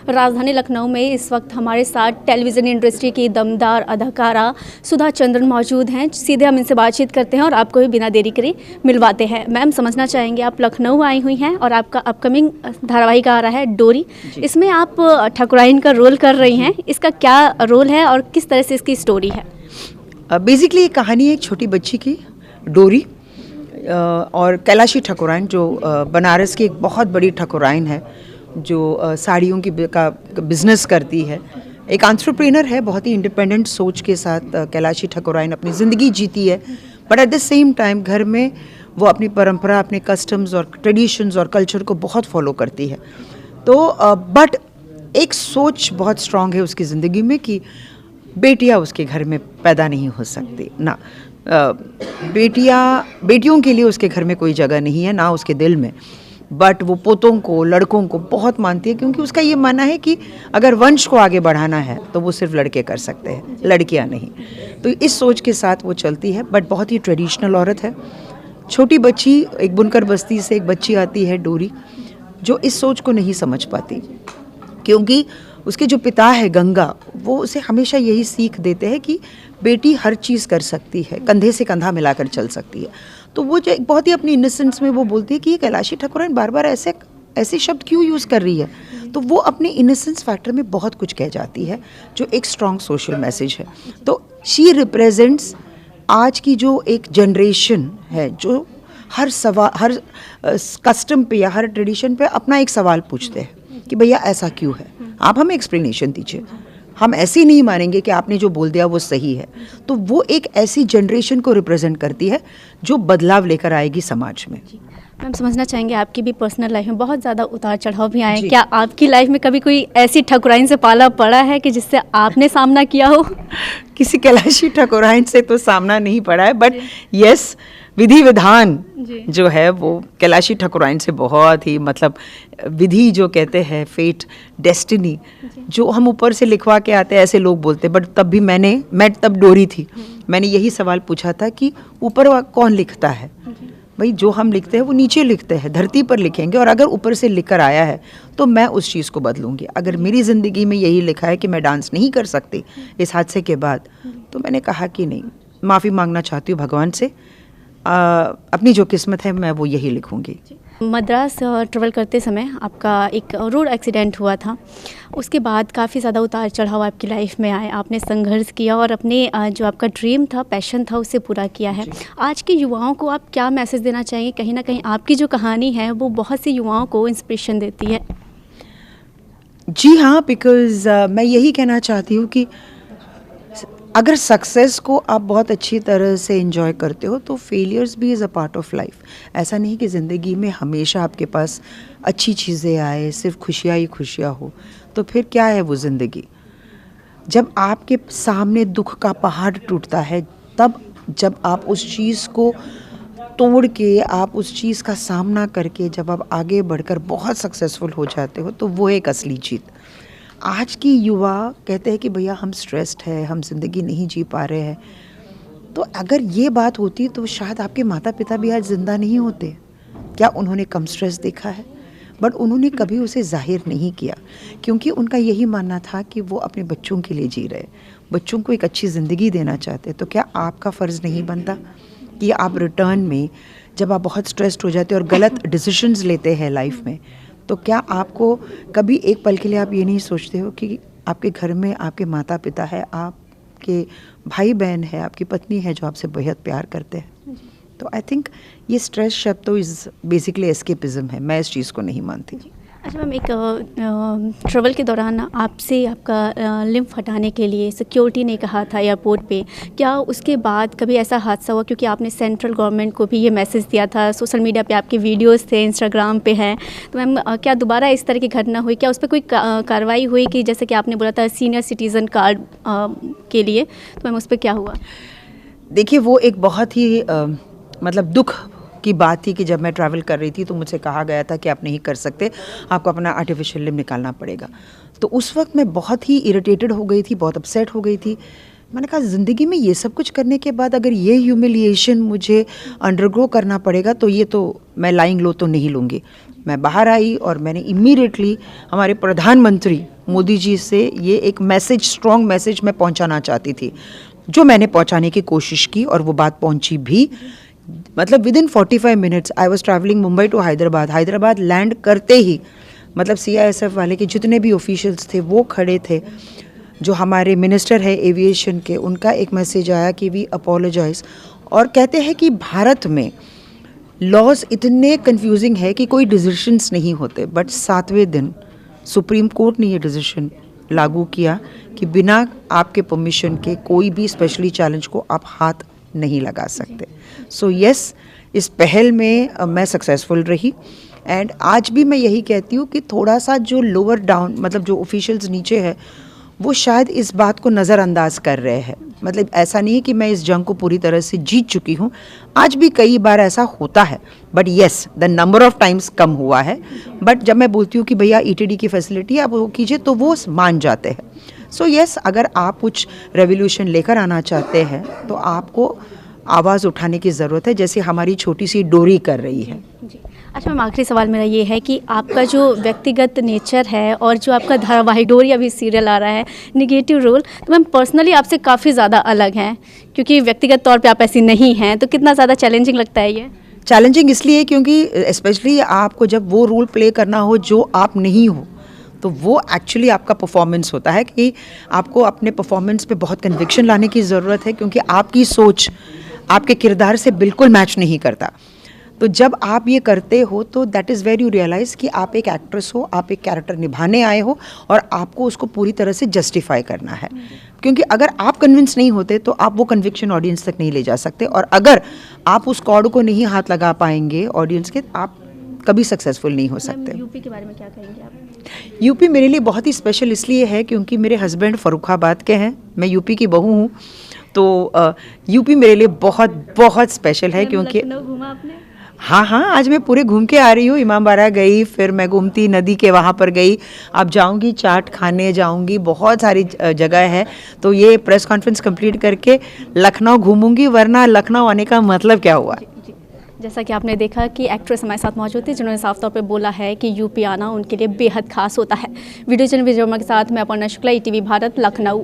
राजधानी लखनऊ में इस वक्त हमारे साथ टेलीविज़न इंडस्ट्री की दमदार अदाकारा सुधा चंद्रन मौजूद हैं। सीधे हम इनसे बातचीत करते हैं और आपको भी बिना देरी करे मिलवाते हैं। मैम, समझना चाहेंगे, आप लखनऊ आई हुई हैं और आपका अपकमिंग धारावाहिक आ रहा है डोरी। इसमें आप ठाकुराइन का रोल कर रही हैं। इसका क्या रोल है और किस तरह से इसकी स्टोरी है? बेसिकली ये कहानी है एक छोटी बच्ची की, डोरी, और कैलाशी ठाकुराइन जो बनारस की एक बहुत बड़ी ठाकुराइन है, जो साड़ियों की का बिजनेस करती है। एक एंटरप्रेन्योर है, बहुत ही इंडिपेंडेंट सोच के साथ कैलाशी ठाकुराइन अपनी ज़िंदगी जीती है। But at the same time घर में वो अपनी परंपरा, अपने कस्टम्स और ट्रेडिशंस और कल्चर को बहुत फॉलो करती है। तो बट एक सोच बहुत स्ट्रांग है उसकी ज़िंदगी में कि बेटियां उसके घर में पैदा नहीं हो सकती ना, बेटियों के लिए उसके घर में कोई जगह नहीं है, ना उसके दिल में। बट वो पोतों को, लड़कों को बहुत मानती है, क्योंकि उसका ये मानना है कि अगर वंश को आगे बढ़ाना है तो वो सिर्फ लड़के कर सकते हैं, लड़कियां नहीं। तो इस सोच के साथ वो चलती है। बट बहुत ही ट्रेडिशनल औरत है, छोटी बच्ची। एक बुनकर बस्ती से एक बच्ची आती है, डोरी, जो इस सोच को नहीं समझ पाती, क्योंकि उसके जो पिता है गंगा, वो उसे हमेशा यही सीख देते हैं कि बेटी हर चीज़ कर सकती है, कंधे से कंधा मिलाकर चल सकती है। तो वो जो बहुत ही अपनी इनोसेंस में वो बोलती है कि ये कैलाशी ठाकुराइन बार बार ऐसे शब्द क्यों यूज़ कर रही है। तो वो अपने इनोसेंस फैक्टर में बहुत कुछ कह जाती है, जो एक स्ट्रॉन्ग सोशल मैसेज है। तो शी रिप्रेजेंट्स आज की जो एक जनरेशन है, जो हर कस्टम पे या हर ट्रेडिशन पे अपना एक सवाल पूछते हैं कि भैया ऐसा क्यों है, आप हमें एक्सप्लेनेशन दीजिए, हम ऐसे ही नहीं मानेंगे कि आपने जो बोल दिया वो सही है। तो वो एक ऐसी जनरेशन को रिप्रेजेंट करती है जो बदलाव लेकर आएगी समाज में। मैम, समझना चाहेंगे, आपकी भी पर्सनल लाइफ में बहुत ज़्यादा उतार चढ़ाव भी आए। क्या आपकी लाइफ में कभी कोई ऐसी ठाकुराइन से पाला पड़ा है कि जिससे आपने सामना किया हो? किसी कैलाशी ठाकुराइन से तो सामना नहीं पड़ा है, बट यस, विधि विधान जो है वो कैलाशी ठाकुराइन से बहुत ही, मतलब विधि जो कहते हैं, फेट, डेस्टिनी, जो हम ऊपर से लिखवा के आते हैं ऐसे लोग बोलते हैं। बट तब भी मैं तब डोरी थी, मैंने यही सवाल पूछा था कि ऊपर कौन लिखता है? भाई जो हम लिखते हैं वो नीचे लिखते हैं, धरती पर लिखेंगे, और अगर ऊपर से लिख कर आया है तो मैं उस चीज़ को बदलूंगी। अगर मेरी ज़िंदगी में यही लिखा है कि मैं डांस नहीं कर सकती इस हादसे के बाद, तो मैंने कहा कि नहीं, माफ़ी मांगना चाहती हूँ भगवान से, अपनी जो किस्मत है मैं वो यही लिखूंगी। मद्रास ट्रेवल करते समय आपका एक रोड एक्सीडेंट हुआ था, उसके बाद काफ़ी ज़्यादा उतार चढ़ाव आपकी लाइफ में आए, आपने संघर्ष किया और अपने जो आपका ड्रीम था, पैशन था, उसे पूरा किया है। आज के युवाओं को आप क्या मैसेज देना चाहेंगे? कहीं ना कहीं आपकी जो कहानी है वो बहुत से युवाओं को इंस्पिरेशन देती है। जी हाँ, बिकॉज़ मैं यही कहना चाहती हूँ कि अगर सक्सेस को आप बहुत अच्छी तरह से एंजॉय करते हो तो फेलियर्स भी is a part of life. ऐसा नहीं कि ज़िंदगी में हमेशा आपके पास अच्छी चीज़ें आए, सिर्फ खुशियाँ ही खुशियाँ हो, तो फिर क्या है वो ज़िंदगी। जब आपके सामने दुख का पहाड़ टूटता है, तब जब आप उस चीज़ को तोड़ के, आप उस चीज़ का सामना करके जब आप आगे बढ़कर बहुत सक्सेसफुल हो जाते हो, तो वो एक असली जीत। आज की युवा कहते हैं कि भैया हम स्ट्रेस्ड है, हम ज़िंदगी नहीं जी पा रहे हैं। तो अगर ये बात होती तो शायद आपके माता पिता भी आज ज़िंदा नहीं होते। क्या उन्होंने कम स्ट्रेस देखा है? बट उन्होंने कभी उसे जाहिर नहीं किया, क्योंकि उनका यही मानना था कि वो अपने बच्चों के लिए जी रहे, बच्चों को एक अच्छी ज़िंदगी देना चाहते। तो क्या आपका फ़र्ज़ नहीं बनता कि आप रिटर्न में, जब आप बहुत स्ट्रेस्ड हो जाते हैं और गलत डिसीजंस लेते हैं लाइफ में, तो क्या आपको कभी एक पल के लिए आप ये नहीं सोचते हो कि आपके घर में आपके माता पिता है, आपके भाई बहन है, आपकी पत्नी है जो आपसे बेहद प्यार करते हैं? तो आई थिंक ये स्ट्रेस शब्द तो इज़ बेसिकली एस्केपिज्म है, मैं इस चीज़ को नहीं मानती। अच्छा मैम, एक ट्रेवल के दौरान आपसे आपका लिम्फ हटाने के लिए सिक्योरिटी ने कहा था एयरपोर्ट पे, क्या उसके बाद कभी ऐसा हादसा हुआ? क्योंकि आपने सेंट्रल गवर्नमेंट को भी ये मैसेज दिया था, सोशल मीडिया पे आपके वीडियोस थे, इंस्टाग्राम पे हैं, तो मैम क्या दोबारा इस तरह की घटना हुई? क्या उस पर कोई कार्रवाई हुई कि जैसे कि आपने बोला था सीनियर सिटीज़न कार्ड के लिए, तो मैम उस पर क्या हुआ? देखिए, वो एक बहुत ही मतलब दुख की बात थी कि जब मैं ट्रैवल कर रही थी तो मुझसे कहा गया था कि आप नहीं कर सकते, आपको अपना आर्टिफिशियल लिम्ब निकालना पड़ेगा। तो उस वक्त मैं बहुत ही इरिटेटेड हो गई थी, बहुत अपसेट हो गई थी। मैंने कहा ज़िंदगी में ये सब कुछ करने के बाद अगर ये ह्यूमिलिएशन मुझे अंडरगो करना पड़ेगा तो ये तो मैं लाइंग लो तो नहीं लूँगी। मैं बाहर आई और मैंने इमीडिएटली हमारे प्रधानमंत्री मोदी जी से ये एक मैसेज, स्ट्रॉन्ग मैसेज मैं पहुंचाना चाहती थी, जो मैंने पहुंचाने की कोशिश की और वो बात पहुंची भी। मतलब within 45 minutes I was travelling Mumbai to Hyderabad land करते ही मतलब CISF वाले के जितने भी ऑफिशियल्स थे वो खड़े थे। जो हमारे मिनिस्टर है एविएशन के, उनका एक मैसेज आया कि वी अपोलोजाइज, और कहते हैं कि भारत में लॉज इतने कंफ्यूजिंग है कि कोई डिसीजंस नहीं होते, बट 7वें दिन सुप्रीम कोर्ट ने ये डिसीजन लागू किया कि बिना आपके परमिशन के कोई भी स्पेशली चैलेंज को आप हाथ नहीं लगा सकते। सो यस, इस पहल में मैं सक्सेसफुल रही। एंड आज भी मैं यही कहती हूँ कि थोड़ा सा जो लोअर डाउन, मतलब जो ऑफिशियल्स नीचे है, वो शायद इस बात को नज़रअंदाज कर रहे हैं। मतलब ऐसा नहीं है कि मैं इस जंग को पूरी तरह से जीत चुकी हूँ, आज भी कई बार ऐसा होता है, but yes the number of times कम हुआ है। बट जब मैं बोलती हूँ कि भैया ETD की फैसिलिटी आप वो कीजिए, तो वो मान जाते हैं। सो येस, अगर आप कुछ रेवोल्यूशन लेकर आना चाहते हैं तो आपको आवाज़ उठाने की ज़रूरत है, जैसे हमारी छोटी सी डोरी कर रही है। जी। अच्छा मैम, आखिरी सवाल मेरा ये है कि आपका जो व्यक्तिगत नेचर है और जो आपका धारावाहिक डोरी अभी सीरियल आ रहा है निगेटिव रोल, तो मैम पर्सनली आपसे काफ़ी ज़्यादा अलग हैं, क्योंकि व्यक्तिगत तौर पे आप ऐसी नहीं हैं, तो कितना ज़्यादा चैलेंजिंग लगता है ये? चैलेंजिंग इसलिए क्योंकि स्पेशली आपको जब वो रोल प्ले करना हो जो आप नहीं हो, तो वो एक्चुअली आपका परफॉर्मेंस होता है कि आपको अपने परफॉर्मेंस पे बहुत कन्विक्शन लाने की ज़रूरत है, क्योंकि आपकी सोच आपके किरदार से बिल्कुल मैच नहीं करता। तो जब आप ये करते हो तो that is where you realise कि आप एक एक्ट्रेस हो, आप एक कैरेक्टर निभाने आए हो और आपको उसको पूरी तरह से जस्टिफाई करना है। क्योंकि अगर आप कन्विंस नहीं होते तो आप वो कन्विक्शन ऑडियंस तक नहीं ले जा सकते, और अगर आप उस कॉर्ड को नहीं हाथ लगा पाएंगे ऑडियंस के, आप कभी सक्सेसफुल नहीं हो सकते। यूपी के बारे में क्या कहेंगे आप? यूपी मेरे लिए बहुत ही स्पेशल इसलिए है क्योंकि मेरे हस्बैंड फर्रुखाबाद के हैं, मैं यूपी की बहू हूँ, तो यूपी मेरे लिए बहुत बहुत स्पेशल है। क्योंकि लखनऊ घूमा आपने? हाँ, आज मैं पूरे घूम के आ रही हूँ। इमामबाड़ा गई, फिर मैं गोमती नदी के वहाँ पर गई, अब जाऊँगी चाट खाने जाऊँगी, बहुत सारी जगह है। तो ये प्रेस कॉन्फ्रेंस कंप्लीट करके लखनऊ घूमूंगी, वरना लखनऊ आने का मतलब क्या हुआ। जी। जैसा कि आपने देखा कि एक्ट्रेस हमारे साथ मौजूद थी जिन्होंने साफ तौर पे बोला है कि यूपी आना उनके लिए बेहद खास होता है। वीडियो जर्नलिस्ट विजय वर्मा के साथ मैं अपर्णा शुक्ला, ETV भारत, लखनऊ।